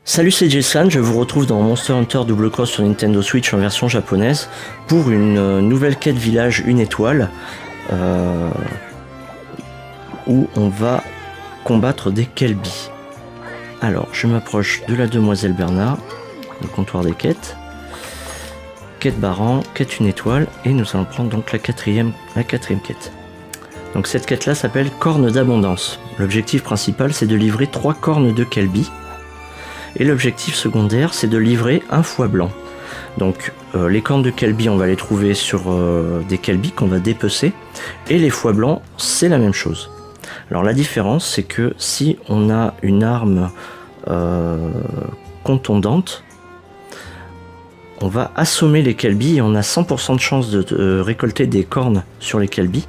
Salut, c'est Jason, je vous retrouve dans Monster Hunter Double Cross sur Nintendo Switch en version japonaise pour une nouvelle quête village 1 étoile où on va combattre des Kelbi. Alors, je m'approche de la demoiselle Bernard, le comptoir des quêtes. Quête Baran, quête 1 étoile, et nous allons prendre donc la quatrième quête. Donc cette quête là s'appelle Corne d'abondance. L'objectif principal c'est de livrer 3 cornes de Kelbi. Et l'objectif secondaire c'est de livrer un foie blanc. Donc les cornes de Kelbi on va les trouver sur des Kelbi qu'on va dépecer. Et les foies blancs c'est la même chose. Alors la différence c'est que si on a une arme contondante, on va assommer les Kelbi et on a 100% de chance de récolter des cornes sur les Kelbi.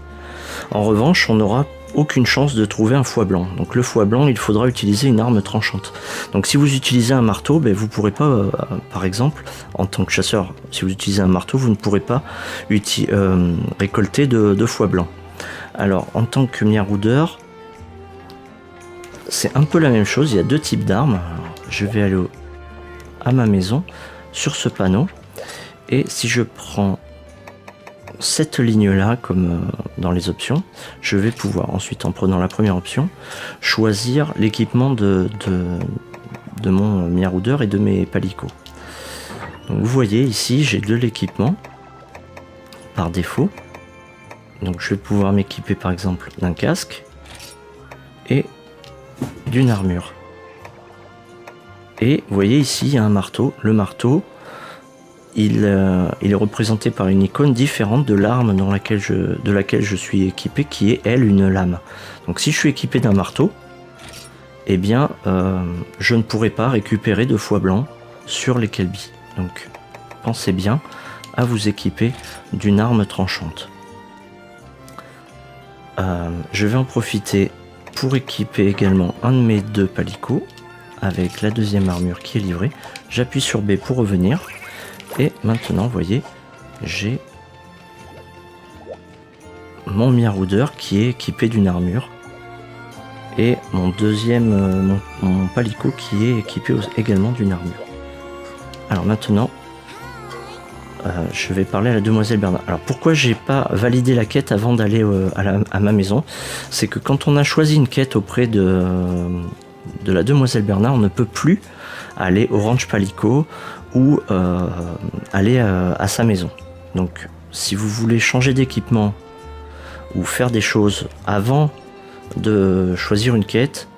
En revanche, on n'aura aucune chance de trouver un foie blanc. Donc le foie blanc, il faudra utiliser une arme tranchante. Donc si vous utilisez un marteau, vous ne pourrez pas, par exemple, en tant que chasseur, si vous utilisez un marteau, vous ne pourrez pas récolter de foie blanc. Alors en tant que miaroudeur, c'est un peu la même chose, il y a 2 types d'armes. Je vais aller à ma maison, sur ce panneau, et si je prends cette ligne là comme dans les options, je vais pouvoir ensuite, en prenant la première option, choisir l'équipement de mon miaroudeur et de mes palicots. Donc vous voyez ici j'ai de l'équipement par défaut, donc je vais pouvoir m'équiper par exemple d'un casque et d'une armure. Et vous voyez ici il y a un marteau. Le marteau il est représenté par une icône différente de l'arme de laquelle je suis équipé, qui est elle une lame. Donc si je suis équipé d'un marteau, eh bien je ne pourrai pas récupérer de foie blanc sur les Kelbi. Donc pensez bien à vous équiper d'une arme tranchante. Je vais en profiter pour équiper également un de mes 2 palicots avec la deuxième armure qui est livrée. J'appuie sur B pour revenir. Et maintenant, vous voyez, j'ai mon miaroudeur qui est équipé d'une armure. Et mon deuxième, mon palico qui est équipé également d'une armure. Alors maintenant, je vais parler à la demoiselle Bernard. Alors pourquoi j'ai pas validé la quête avant d'aller à ma maison? C'est que quand on a choisi une quête auprès de la demoiselle Bernard, on ne peut plus aller au ranch Palico ou aller à sa maison. Donc si vous voulez changer d'équipement ou faire des choses avant de choisir une quête,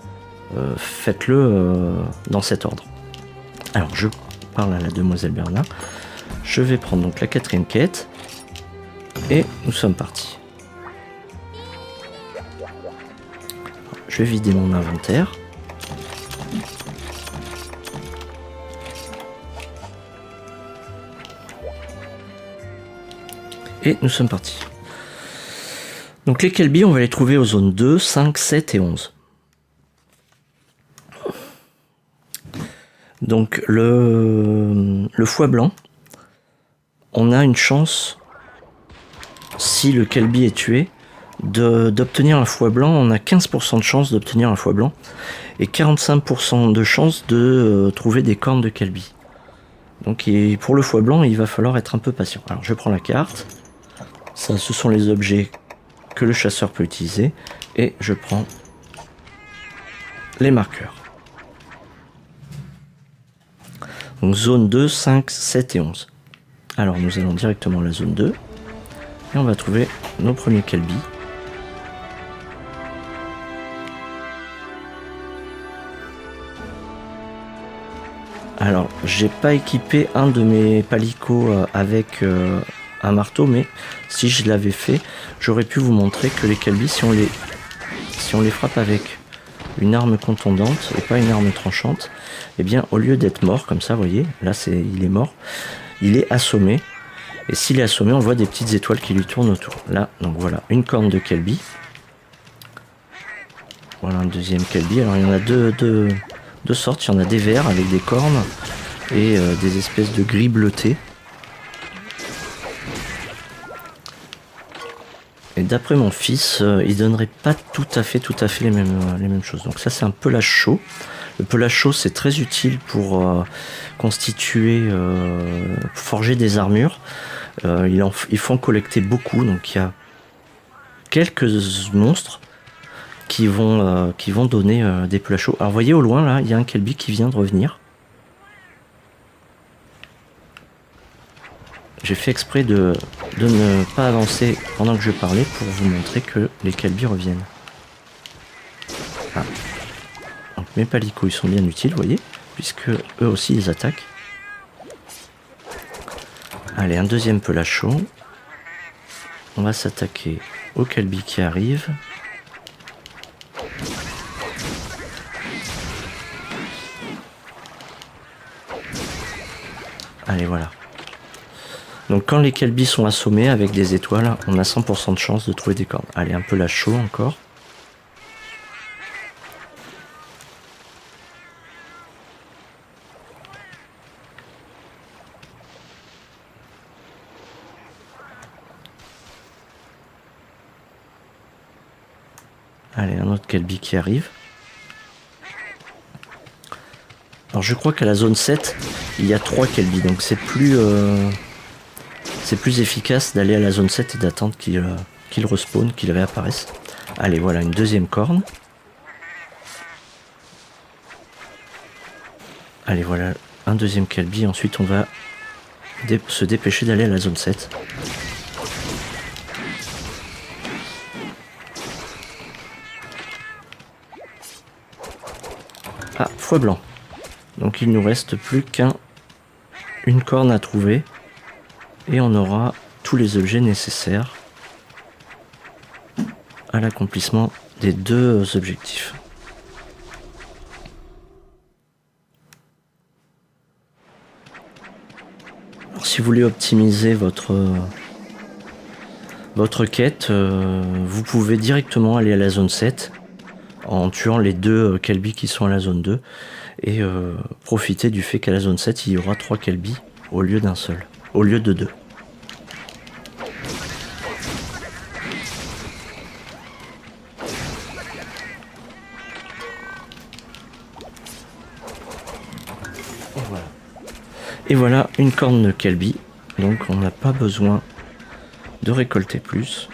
faites-le dans cet ordre. Alors je parle à la demoiselle Bernard. Je vais prendre donc la 4e quête et nous sommes partis. Je vais vider mon inventaire. Et nous sommes partis. Donc les Kelbi, on va les trouver aux zones 2, 5, 7 et 11. Donc le foie blanc, on a une chance, si le Kelbi est tué, d'obtenir un foie blanc. On a 15% de chance d'obtenir un foie blanc et 45% de chance de trouver des cornes de Kelbi. Donc pour le foie blanc, il va falloir être un peu patient. Alors je prends la carte. Ça, ce sont les objets que le chasseur peut utiliser. Et je prends les marqueurs. Donc zone 2, 5, 7 et 11. Alors nous allons directement à la zone 2. Et on va trouver nos premiers Kelbi. Alors j'ai pas équipé un de mes palicots avec un marteau, mais si je l'avais fait, j'aurais pu vous montrer que les Kelbi, si on les frappe avec une arme contondante et pas une arme tranchante, eh bien au lieu d'être mort comme ça, vous voyez, là il est mort, il est assommé, et s'il est assommé, on voit des petites étoiles qui lui tournent autour. Là, donc voilà, une corne de Kelbi. Voilà un deuxième Kelbi. Alors il y en a deux sortes, il y en a des verts avec des cornes et des espèces de gris bleutés. Et d'après mon fils, il donnerait pas tout à fait les mêmes choses. Donc ça c'est un pelage chaud. Le pelage chaud, c'est très utile pour constituer, forger des armures. Il faut en collecter beaucoup, donc il y a quelques monstres qui vont donner des pelages chauds. Alors vous voyez au loin là, il y a un Kelby qui vient de revenir. J'ai fait exprès de ne pas avancer pendant que je parlais pour vous montrer que les Kelby reviennent. Ah. Donc mes palicots ils sont bien utiles, vous voyez, puisque eux aussi ils attaquent. Allez, un deuxième pelage chaud. On va s'attaquer au Kelby qui arrive. Allez, voilà. Donc quand les Kelby sont assommés avec des étoiles, on a 100% de chance de trouver des cornes. Allez, un pelage chaud encore. Allez, un autre Kelby qui arrive. Alors je crois qu'à la zone 7, il y a 3 Kelby, donc c'est plus efficace d'aller à la zone 7 et d'attendre qu'il respawn, qu'il réapparaisse. Allez, voilà une deuxième corne. Allez, voilà un deuxième Kelby, ensuite on va se dépêcher d'aller à la zone 7. Ah, foie blanc. Donc il nous reste plus qu'une corne à trouver et on aura tous les objets nécessaires à l'accomplissement des 2 objectifs. Alors, si vous voulez optimiser votre quête, vous pouvez directement aller à la zone 7 en tuant les 2 Kelby qui sont à la zone 2 et profiter du fait qu'à la zone 7 il y aura 3 Kelby au lieu d'un seul, au lieu de 2. Et voilà une corne de Kelby, donc on n'a pas besoin de récolter plus.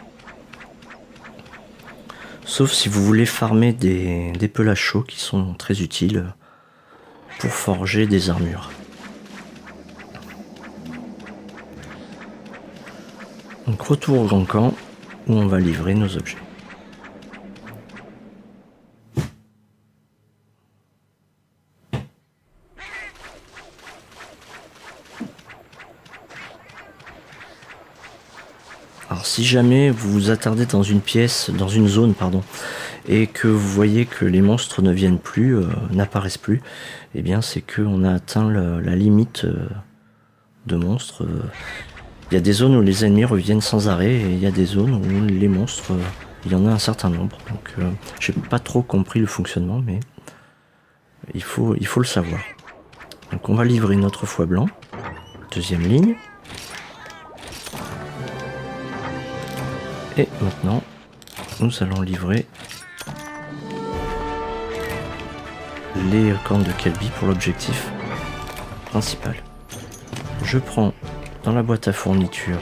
Sauf si vous voulez farmer des pelages chauds qui sont très utiles pour forger des armures. Donc retour au grand camp où on va livrer nos objets. Alors si jamais vous vous attardez dans une pièce, dans une zone, pardon, et que vous voyez que les monstres ne viennent plus, n'apparaissent plus, eh bien c'est qu'on a atteint la limite de monstres. Il y a des zones où les ennemis reviennent sans arrêt et il y a des zones où les monstres, il y en a un certain nombre. Donc j'ai pas trop compris le fonctionnement, mais il faut le savoir. Donc on va livrer notre foie blanc, deuxième ligne. Et maintenant, nous allons livrer les cornes de Kelby pour l'objectif principal. Je prends dans la boîte à fourniture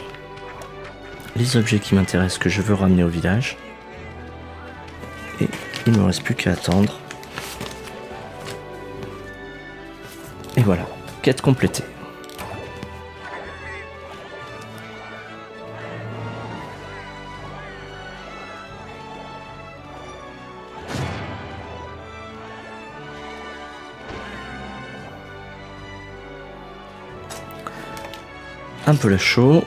les objets qui m'intéressent que je veux ramener au village. Et il ne me reste plus qu'à attendre. Et voilà, quête complétée. Un pelage chaud,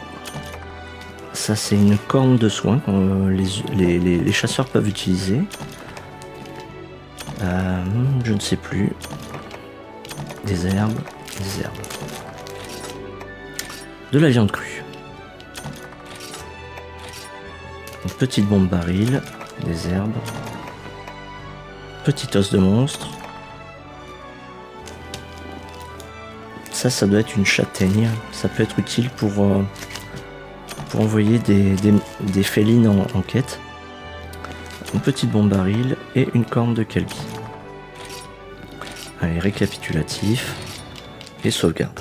ça c'est une corne de soin que les chasseurs peuvent utiliser. Je ne sais plus. Des herbes. De la viande crue. Une petite bombe baril, des herbes. Petit os de monstre. Ça doit être une châtaigne. Ça peut être utile pour envoyer des félines en quête. Une petite bombe baril et une corne de Kelby. Allez, récapitulatif et sauvegarde.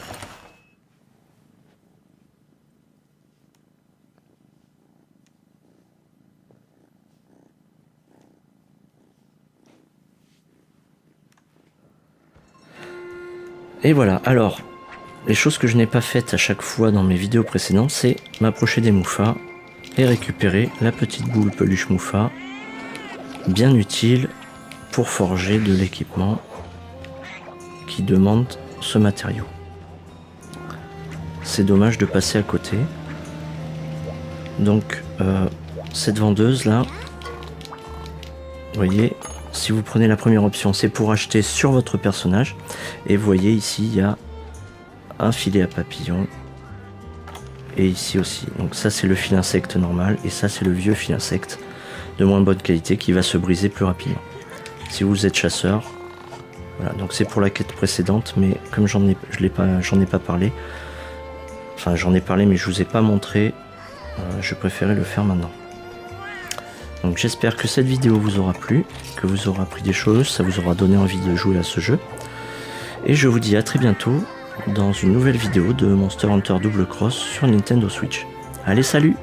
Et voilà, alors, les choses que je n'ai pas faites à chaque fois dans mes vidéos précédentes, c'est m'approcher des Moufas et récupérer la petite boule peluche Moufa, bien utile pour forger de l'équipement qui demande ce matériau. C'est dommage de passer à côté. Donc, cette vendeuse là, vous voyez, si vous prenez la première option, c'est pour acheter sur votre personnage. Et vous voyez ici, il y a un filet à papillon. Et ici aussi. Donc ça, c'est le fil insecte normal. Et ça, c'est le vieux fil insecte de moins bonne qualité qui va se briser plus rapidement. Si vous êtes chasseur, voilà. Donc c'est pour la quête précédente, mais comme j'en ai pas parlé. Enfin, j'en ai parlé, mais je vous ai pas montré. Je préférais le faire maintenant. Donc j'espère que cette vidéo vous aura plu, que vous aurez appris des choses, ça vous aura donné envie de jouer à ce jeu. Et je vous dis à très bientôt dans une nouvelle vidéo de Monster Hunter Double Cross sur Nintendo Switch. Allez, salut!